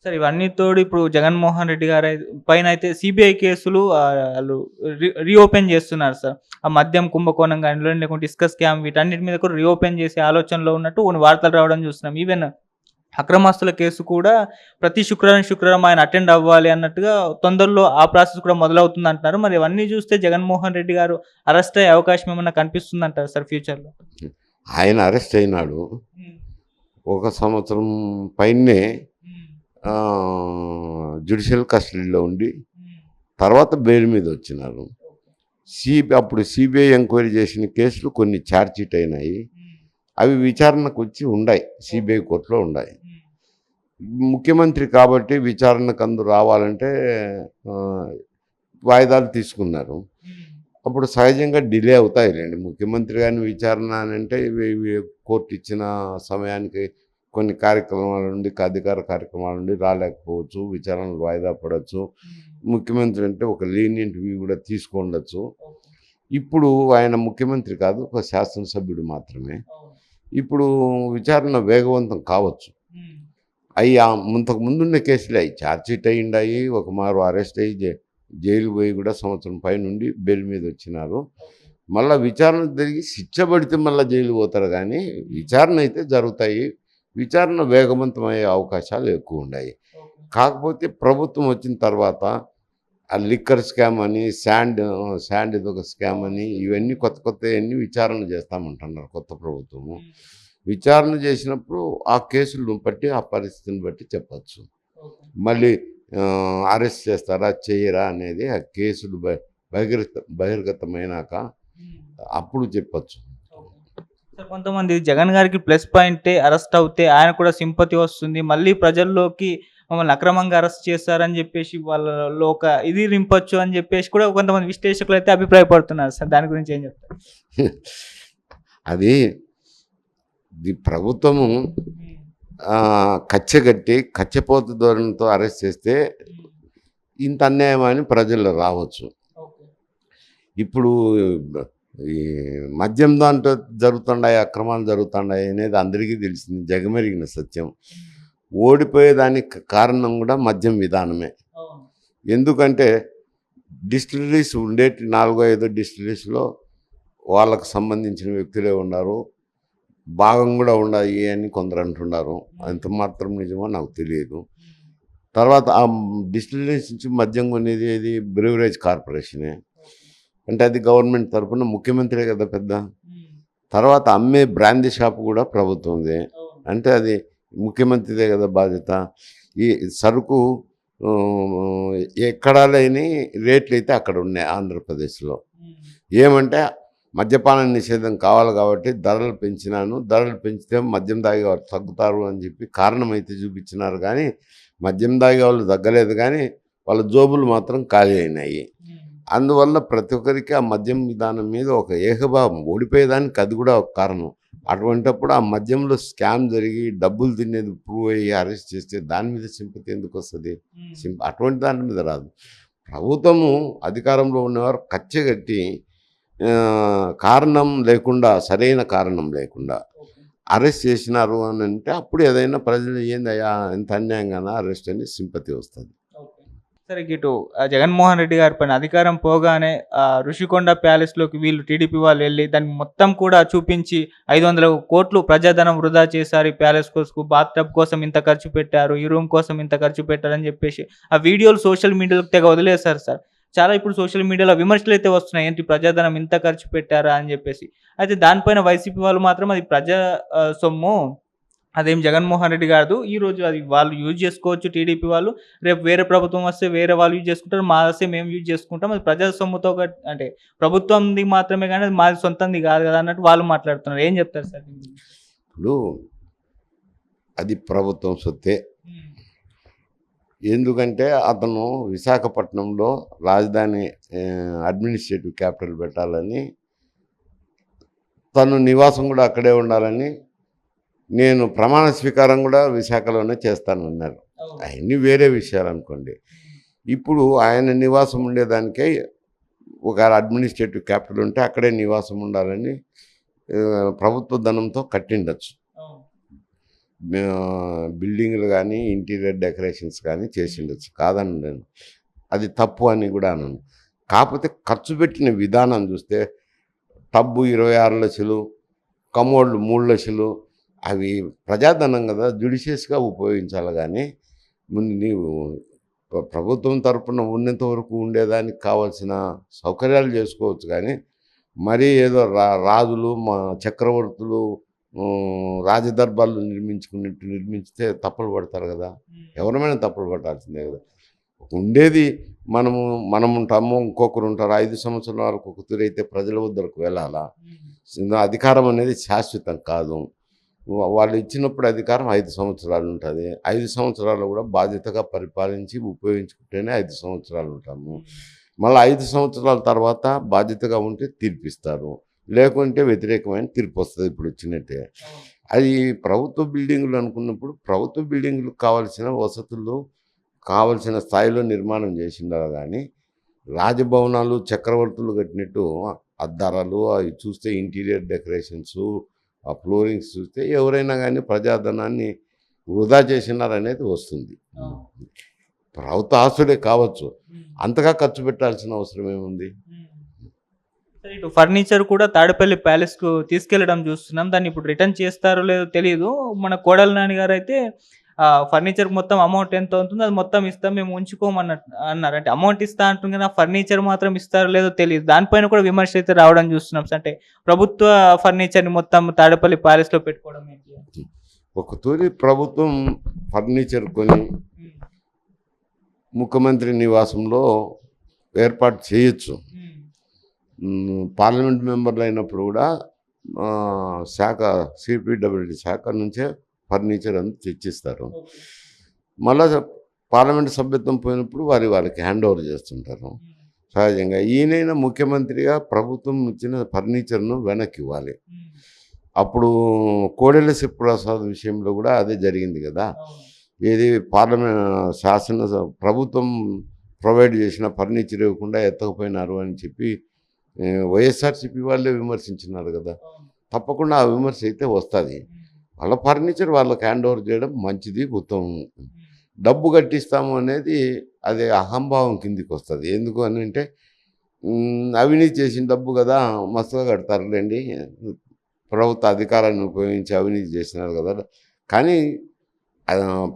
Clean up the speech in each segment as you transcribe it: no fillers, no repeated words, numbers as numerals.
సరే ఇవన్నీ తోడు ఇప్పుడు జగన్మోహన్ రెడ్డి గారు పైనైతే సీబీఐ కేసులు ఆళ్ళు రీఓపెన్ చేస్తున్నారు సార్. ఆ మద్యం కుంభకోణం గానిలో లేకుంటే ఇసుక స్కామ్ వీటన్నిటి మీద కూడా రీఓపెన్ చేసే ఆలోచనలో ఉన్నట్టు కొన్ని వార్తలు రావడం చూస్తున్నాం. ఈవెన్ అక్రమాస్తుల కేసు కూడా ప్రతి శుక్రవారం ఆయన అటెండ్ అవ్వాలి అన్నట్టుగా తొందరలో ఆ ప్రాసెస్ కూడా మొదలవుతుందంటున్నారు. మరి ఇవన్నీ చూస్తే జగన్మోహన్ రెడ్డి గారు అరెస్ట్ అయ్యే అవకాశం ఏమన్నా కనిపిస్తుందంటారా సార్ ఫ్యూచర్‌లో? ఆయన అరెస్ట్ అయినాడు. హ్మ్. ఒక సంవత్సరం పైనే హ్మ్. జ్యుడిషియల్ కస్టడీలో ఉండి హ్మ్. తర్వాత బెయిల్ మీద వచ్చినారు. ఓకే. అప్పుడు సిబిఐ ఎంక్వైరీ చేసిన కేసులు కొన్ని ఛార్జ్ షీట్ అయినాయి. హ్మ్. అవి విచారణకు వచ్చి ఉండాయి. ఓకే. సిబిఐ కోర్టులో ఉండాయి. హ్మ్. ముఖ్యమంత్రి కాబట్టి విచారణకు అందరూ రావాలంటే ఆహ్, వాయిదాలు తీసుకున్నారు. హ్మ్. అప్పుడు సహజంగా డిలే అవుతాయిలెండి. ముఖ్యమంత్రి గారిని విచారణ అనంటే ఇవి ఇవి కోర్టు ఇచ్చిన సమయానికి కొన్ని కార్యక్రమాల నుండి అధికార కార్యక్రమాల నుండి రాలేకపోవచ్చు. విచారణలు వాయిదా పడొచ్చు. హ్మ్. ముఖ్యమంత్రి అంటే ఒక లీనియంట్ వ్యూ కూడా తీసుకుండొచ్చు. ఓకే. ఇప్పుడు ఆయన ముఖ్యమంత్రి కాదు. ఒక శాసనసభ్యుడు మాత్రమే. అవును. ఇప్పుడు విచారణ వేగవంతం కావచ్చు. హ్మ్. అయి ఇంతకు ముందున్న కేసులే అయి ఛార్జ్ షీట్ అయ్యుండాయి. ఒక మారు అరెస్ట్ అయ్యి జైలుకి పోయి కూడా సంవత్సరం పైనుండి బెయిల్ మీద వచ్చినారు. ఓకే. మళ్ళా విచారణ జరిగి శిక్ష పడితే మళ్ళా జైలుకి పోతారు గానీ, హ్మ్. విచారణ అయితే జరుగుతాయి. విచారణ వేగవంతమయ్యే అవకాశాలు ఎక్కువుండాయి. ఓకే. కాకపోతే ప్రభుత్వం వచ్చిన తర్వాత ఆ లిక్కర్ స్కామ్ అని, శాండ్ ఇదొక స్కామ్ అవును. అని ఇవన్నీ కొత్త కొత్తయన్నీ విచారణ చేస్తామంటున్నారు కొత్త ప్రభుత్వము. హ్మ్. విచారణ చేసినప్పుడు ఆ కేసులను బట్టి, ఆ పరిస్థితిని బట్టి చెప్పొచ్చు. ఓకే. మళ్ళీ అరెస్ట్ చేస్తారా? చెయ్యరా? అనేది ఆ కేసులు బహిర్గతమైనాక హ్మ్. అప్పుడు చెప్పొచ్చు. ఓకే. సార్ కొంతమంది జగన్ గారికి ప్లస్ పాయింటే అరెస్ట్ అవుతే ఆయన కూడా సింపతి వస్తుంది. మళ్ళీ ప్రజల్లోకి మమ్మల్ని అక్రమంగా అరెస్ట్ చేశారని జెప్పేసి వాళ్ళలో ఒక ఇది నింపొచ్చు అని జెప్పేసి కూడా కొంతమంది విశ్లేషకులైతే అభిప్రాయపడుతున్నారు సార్. దాని గురించి ఏం జెప్తారు? అది ప్రభుత్వము హ్మ్. కచ్చగట్టి కచ్చపోత ధోరణితో అరెస్ట్ చేస్తే హ్మ్. ఇంత అన్యాయమా అని ప్రజల్లో రావచ్చు. ఓకే. ఇప్పుడు ఈ మద్యం దాంట్లో జరుగుతుండాయి, అక్రమాలు జరుగుతుండాయి అనేది అందరికీ తెలిసింది. జగమెరిగిన సత్యం. హ్మ్. ఓడిపోయేదానికి కారణం కూడా మద్యం విధానమే. అవును. ఎందుకంటే డిస్టిలరీస్ ఉండేటి 4, 5 డిస్టిలరీస్‌లో వాళ్ళకు సంబంధించిన వ్యక్తులే ఉన్నారు. భాగం కూడా ఉన్నాయి అని కొందరు అంటున్నారు. హ్మ్. ఎంత మాత్రం నిజమో నాకు తెలియదు. హ్మ్. తర్వాత డిస్టిలరీస్ నుంచి మద్యం కొనేది ఏది బ్రివరేజ్ కార్పొరేషనే. ఓకే. అంటే అది గవర్నమెంట్ తరపున ముఖ్యమంత్రే కదా పెద్ద. హ్మ్. తర్వాత అమ్మే బ్రాందీ షాప్ కూడా ప్రభుత్వందే. అవును. అంటే అది ముఖ్యమంత్రిదే కదా బాధ్యత. ఈ సరుకు ఆహ్, ఎక్కడా లేని రేట్లయితే అక్కడ ఉన్నాయి ఆంధ్రప్రదేశ్‌లో. హ్మ్. ఏమంటే మద్యపాన నిషేధం కావాలి కాబట్టి ధరలు పెంచినాను. ధరలు పెంచితే మద్యం తాగేవారు తగ్గుతారు అని చెప్పి కారణమైతే చూపించినారు గానీ, మద్యం తాగేవాళ్ళు తగ్గలేదు గానీ, వాళ్ళ జోబులు మాత్రం ఖాళీ అయినాయి. హ్మ్. అందువల్ల ప్రతి ఒక్కరికి ఆ మద్యం విధానం మీద ఒక ఏకభావం ఓడిపోయేదానికి అది కూడా ఒక కారణం. అటువంటప్పుడు ఆ మద్యంలో స్కామ్ జరిగి డబ్బులు తినేది ప్రూవ్ అయ్యి అరెస్ట్ చేస్తే దాని మీద సింపతి ఎందుకొస్తది? హ్మ్. అటువంటి దాని మీద రాదు. ప్రభుత్వము అధికారంలో ఉన్నవారు కచ్చగట్టి కారణం లేకుండా, సరైన కారణం లేకుండా ఓకే. అరెస్ట్ చేసినారు అనంటే అప్పుడు ఏదైనా ప్రజలు ఏందయ్యా ఇంత అన్యాయంగానా అరెస్ట్ అని సింపతి వస్తది. ఓకే. సరే ఇటు జగన్మోహన్ రెడ్డి గారి పైన అధికారం పోగానే ఋషికొండ ప్యాలెస్‌లోకి వీళ్ళు టీడీపీ వాళ్ళెళ్లి దాన్ని మొత్తం కూడా చూపించి 500,00,00,000 ప్రజాధనం వృధా చేశారు ఈ ప్యాలెస్ కోసకు. బాత్ టబ్ కోసం ఇంత ఖర్చు పెట్టారు. ఈ రూమ్ కోసం ఇంత ఖర్చు పెట్టారని జెప్పేసి ఆ వీడియోలు సోషల్ మీడియాలో తెగ వదిలేశారు సార్. చాలా ఇప్పుడు సోషల్ మీడియాలో విమర్శలైతే వస్తున్నాయి. ఏంటి ప్రజాధనం ఇంత ఖర్చు పెట్టారా అని జెప్పేసి. అయితే దానిపైన వైసీపీ వాళ్ళు మాత్రం అది ప్రజా సొమ్ము. అదేం జగన్మోహన్ రెడ్డి గారిదు. ఈరోజు అది వాళ్ళు యూజ్ జేసుకోవచ్చు టీడీపీ వాళ్ళు. రేపు వేరే ప్రభుత్వం వస్తే వేరే వాళ్ళు యూజ్ చేసుకుంటారు. మాదొస్తే మేము యూజ్ చేసుకుంటాం. అది ప్రజల సొమ్ముతో అంటే ప్రభుత్వంది మాత్రమే గానీ అది మాది సొంతంది గాదు గదా! అన్నట్టు వాళ్ళు మాట్లాడుతున్నారు. ఏం జెప్తారు సార్ దీని గురించి? ఇప్పుడు అది ప్రభుత్వం సొత్తే. హ్మ్. ఎందుకంటే అతను విశాఖపట్నంలో రాజధాని అడ్మినిస్ట్రేటివ్ క్యాపిటల్ పెట్టాలని, తను నివాసం కూడా అక్కడే ఉండాలని, నేను ప్రమాణ స్వీకారం కూడా విశాఖలోనే చేస్తానన్నారు. అవును. అయన్నీ వేరే విషయాలనుకోండి. హ్మ్. ఇప్పుడు ఆయన నివాసం ఉండేదానికే ఒక అడ్మినిస్ట్రేటివ్ క్యాపిటల్ ఉంటే అక్కడే నివాసం ఉండాలని ప్రభుత్వ ధనంతో కట్టిండొచ్చు. అవును. బిల్డింగ్లు కానీ ఇంటీరియర్ డెకరేషన్స్ కానీ చేసిండొచ్చు, కాదని నేను అది తప్పు అని కూడా అనను. కాకపోతే ఖర్చు పెట్టిన విధానం చూస్తే టబ్బు 26 లక్షలు, కమోడ్లు 3 లక్షలు, అవి ప్రజాధనం కదా, జ్యుడిషియస్గా ఉపయోగించాలి. కానీ ముందు నీవు ప్రభుత్వం తరపున ఉన్నంత వరకు ఉండేదానికి కావాల్సిన సౌకర్యాలు చేసుకోవచ్చు. కానీ మరీ ఏదో రాజులు చక్రవర్తులు రాజదర్బార్లు నిర్మించుకున్నట్టు నిర్మించితే తప్పులు పడతారు కదా. ఎవరమైనా తప్పులు పట్టాల్సిందే కదా. ఉండేది మనం ఉంటాము, ఇంకొకరు ఉంటారు. 5 సంవత్సరాల వరకు ఒక తీరైతే ప్రజల వద్దకు వెళ్ళాలా. అధికారం అనేది శాశ్వతం కాదు. వాళ్ళు ఇచ్చినప్పుడు అధికారం 5 సంవత్సరాలు ఉంటుంది. 5 సంవత్సరాలు కూడా బాధ్యతగా పరిపాలించి ఉపయోగించుకుంటేనే 5 సంవత్సరాలు ఉంటాము. మళ్ళీ 5 సంవత్సరాల తర్వాత బాధ్యతగా ఉంటే తీర్పిస్తారు, లేకుంటే వ్యతిరేకమైన తీర్పు వస్తుంది. ఇప్పుడు వచ్చినట్టే అది ప్రభుత్వ బిల్డింగులు అనుకున్నప్పుడు ప్రభుత్వ బిల్డింగులకు కావాల్సిన వసతులు కావలసిన స్థాయిలో నిర్మాణం చేసిండారు. కానీ రాజభవనాలు చక్రవర్తులు కట్టినట్టు అద్దారాలు అవి చూస్తే, ఇంటీరియర్ డెకరేషన్స్, ఆ ఫ్లోరింగ్స్ చూస్తే ఎవరైనా కానీ ప్రజాధనాన్ని వృధా చేసినారనేది వస్తుంది. ప్రభుత్వ ఆస్తులే కావచ్చు, అంతగా ఖర్చు పెట్టాల్సిన అవసరం ఏముంది. ఇటు ఫర్నిచర్ కూడా తాడేపల్లి ప్యాలెస్కు తీసుకెళ్లడం చూస్తున్నాం. దాన్ని ఇప్పుడు రిటర్న్ చేస్తారో లేదో తెలియదు. మన కోడల నాని గారు అయితే ఫర్నిచర్ మొత్తం అమౌంట్ ఎంత అవుతుందో అది మొత్తం ఇస్తాం, మేము ఉంచుకోమన్నట్టు అన్నారు. అంటే అమౌంట్ ఇస్తా అంటుంది కదా, ఫర్నిచర్ మాత్రం ఇస్తారో లేదో తెలియదు. దానిపైన కూడా విమర్శ అయితే రావడం చూస్తున్నాం. అంటే ప్రభుత్వ ఫర్నిచర్ని మొత్తం తాడేపల్లి ప్యాలెస్లో పెట్టుకోవడం ఏంటి? ఒక తూరి ప్రభుత్వం ఫర్నిచర్ కొని ముఖ్యమంత్రి నివాసంలో ఏర్పాటు చేయొచ్చు. పార్లమెంట్ మెంబర్లు అయినప్పుడు కూడా శాఖ సిపిడబ్ల్యూడి శాఖ నుంచే ఫర్నిచర్ అంతా తెచ్చిస్తారు. మళ్ళా పార్లమెంట్ సభ్యత్వం పోయినప్పుడు వాళ్ళకి హ్యాండ్ ఓవర్ చేస్తుంటారు. సహజంగా ఈయనైనా ముఖ్యమంత్రిగా ప్రభుత్వం ఇచ్చిన ఫర్నిచర్ను వెనక్కి ఇవ్వాలి. అప్పుడు కోడెల శివప్రసాద్ విషయంలో కూడా అదే జరిగింది కదా. ఏది పార్లమెంట్ ప్రభుత్వం ప్రొవైడ్ చేసిన ఫర్నిచర్ ఇవ్వకుండా ఎత్తకపోయినారు అని చెప్పి వైఎస్ఆర్సీపీ వాళ్ళే విమర్శించినారు కదా. తప్పకుండా ఆ విమర్శ అయితే వస్తుంది. వాళ్ళ ఫర్నిచర్ వాళ్ళకి హ్యాండ్ ఓవర్ చేయడం మంచిది, ఉత్తమం. డబ్బు కట్టిస్తాము అనేది అది అహంభావం కిందికి వస్తుంది. ఎందుకు అని అంటే అవినీతి చేసిన డబ్బు కదా, మస్తుగా కడతారులేండి, ప్రభుత్వ అధికారాన్ని ఉపయోగించి అవినీతి చేసినారు కదా. కానీ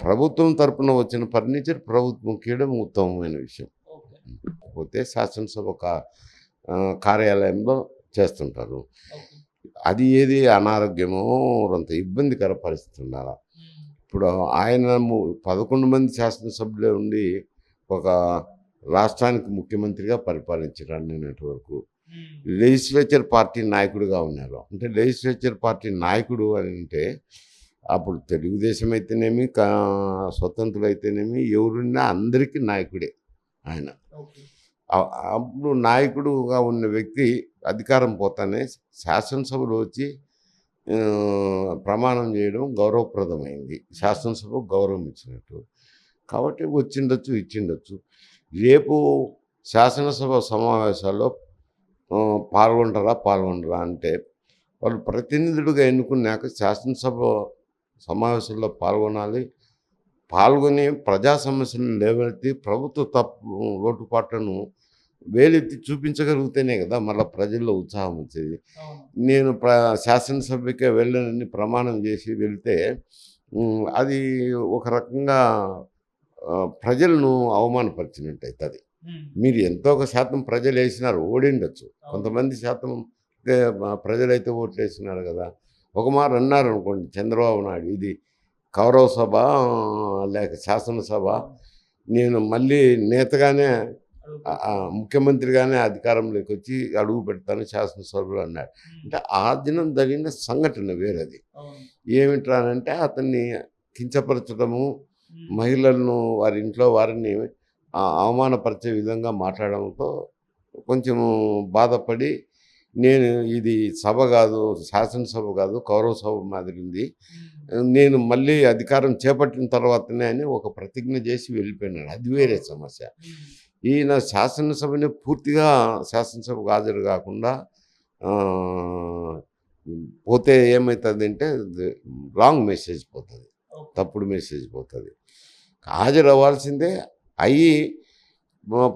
ప్రభుత్వం తరపున వచ్చిన ఫర్నిచర్ ప్రభుత్వం కీయడం ఉత్తమమైన విషయం. పోతే శాసనసభ కార్యాలయంలో చేస్తుంటారు. అది ఏది అనారోగ్యమో అంత ఇబ్బందికర పరిస్థితి ఉండాలి. ఇప్పుడు ఆయన 11 మంది శాసనసభ్యులే ఉండి ఒక రాష్ట్రానికి ముఖ్యమంత్రిగా పరిపాలించారు నిన్నటి వరకు. లెజిస్లేచర్ పార్టీ నాయకుడిగా ఉన్నారు. అంటే లెజిస్లేచర్ పార్టీ నాయకుడు అని అంటే అప్పుడు తెలుగుదేశం అయితేనేమి, స్వతంత్రులు అయితేనేమి, ఎవరున్నా అందరికీ నాయకుడే ఆయన. అప్పుడు నాయకుడుగా ఉన్న వ్యక్తి అధికారం పోతానే శాసనసభలో వచ్చి ప్రమాణం చేయడం గౌరవప్రదమైంది. శాసనసభకు గౌరవం ఇచ్చినట్టు. కాబట్టి వచ్చిండొచ్చు, ఇచ్చిండొచ్చు. రేపు శాసనసభ సమావేశాల్లో పాల్గొనరా అంటే వాళ్ళు ప్రతినిధులుగా ఎన్నుకున్నాక శాసనసభ సమావేశంలో పాల్గొని ప్రజా సమస్యలను లేవనెత్తి ప్రభుత్వ లోటుపాట్లను వేలెత్తి చూపించగలిగితేనే కదా మళ్ళీ ప్రజల్లో ఉత్సాహం వచ్చేది. నేను శాసనసభకే వెళ్ళనని ప్రమాణం చేసి వెళ్తే అది ఒక రకంగా ప్రజలను అవమానపరిచినట్టు అవుతుంది. మీరు ఎంతో ఒక శాతం ప్రజలు వేసినారు, ఓడిండొచ్చు. కొంతమంది శాతం ప్రజలైతే ఓట్లు వేసినారు కదా. ఒక మాట అన్నారు అనుకోండి చంద్రబాబు నాయుడు, ఇది కౌరవ సభ లేక శాసనసభ, నేను మళ్ళీ నేతగానే ముఖ్యమంత్రిగానే అధికారంలోకి వచ్చి అడుగు పెడతాను శాసనసభలో అన్నాడు. అంటే ఆ దినం జరిగిన సంఘటన వేరేది. ఏమిట్రానంటే అతన్ని కించపరచడము, మహిళలను వారి ఇంట్లో వారిని అవమానపరిచే విధంగా మాట్లాడడంతో కొంచెం బాధపడి, నేను ఇది సభ కాదు, శాసనసభ కాదు, కౌరవ సభ మాదిరి ఉంది, నేను మళ్ళీ అధికారం చేపట్టిన తర్వాతనే అని ఒక ప్రతిజ్ఞ చేసి వెళ్ళిపోయినాడు. అది వేరే సమస్య. ఈయన శాసనసభని పూర్తిగా శాసనసభకు హాజరు కాకుండా పోతే ఏమవుతుంది అంటే రాంగ్ మెసేజ్ పోతుంది. తప్పుడు మెసేజ్ పోతుంది. హాజరు అవ్వాల్సిందే. అయ్యి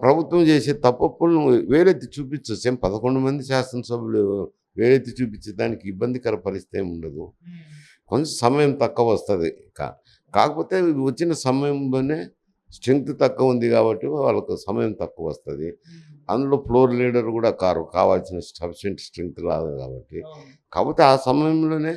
ప్రభుత్వం చేసే తప్పులను వేలెత్తి చూపించవచ్చు. 11 మంది శాసనసభ్యులు వేలెత్తి చూపించే దానికి ఇబ్బందికర పరిస్థితి ఏమి ఉండదు. కొంచెం సమయం తక్కువ వస్తుంది. కాకపోతే వచ్చిన సమయంలోనే స్ట్రెంగ్త్ తక్కువ ఉంది కాబట్టి వాళ్ళకు సమయం తక్కువ వస్తుంది. అందులో ఫ్లోర్ లీడర్ కూడా కావాల్సిన సఫిషియెంట్ స్ట్రెంగ్త్ రాదు కాబట్టి. కాకపోతే ఆ సమయంలోనే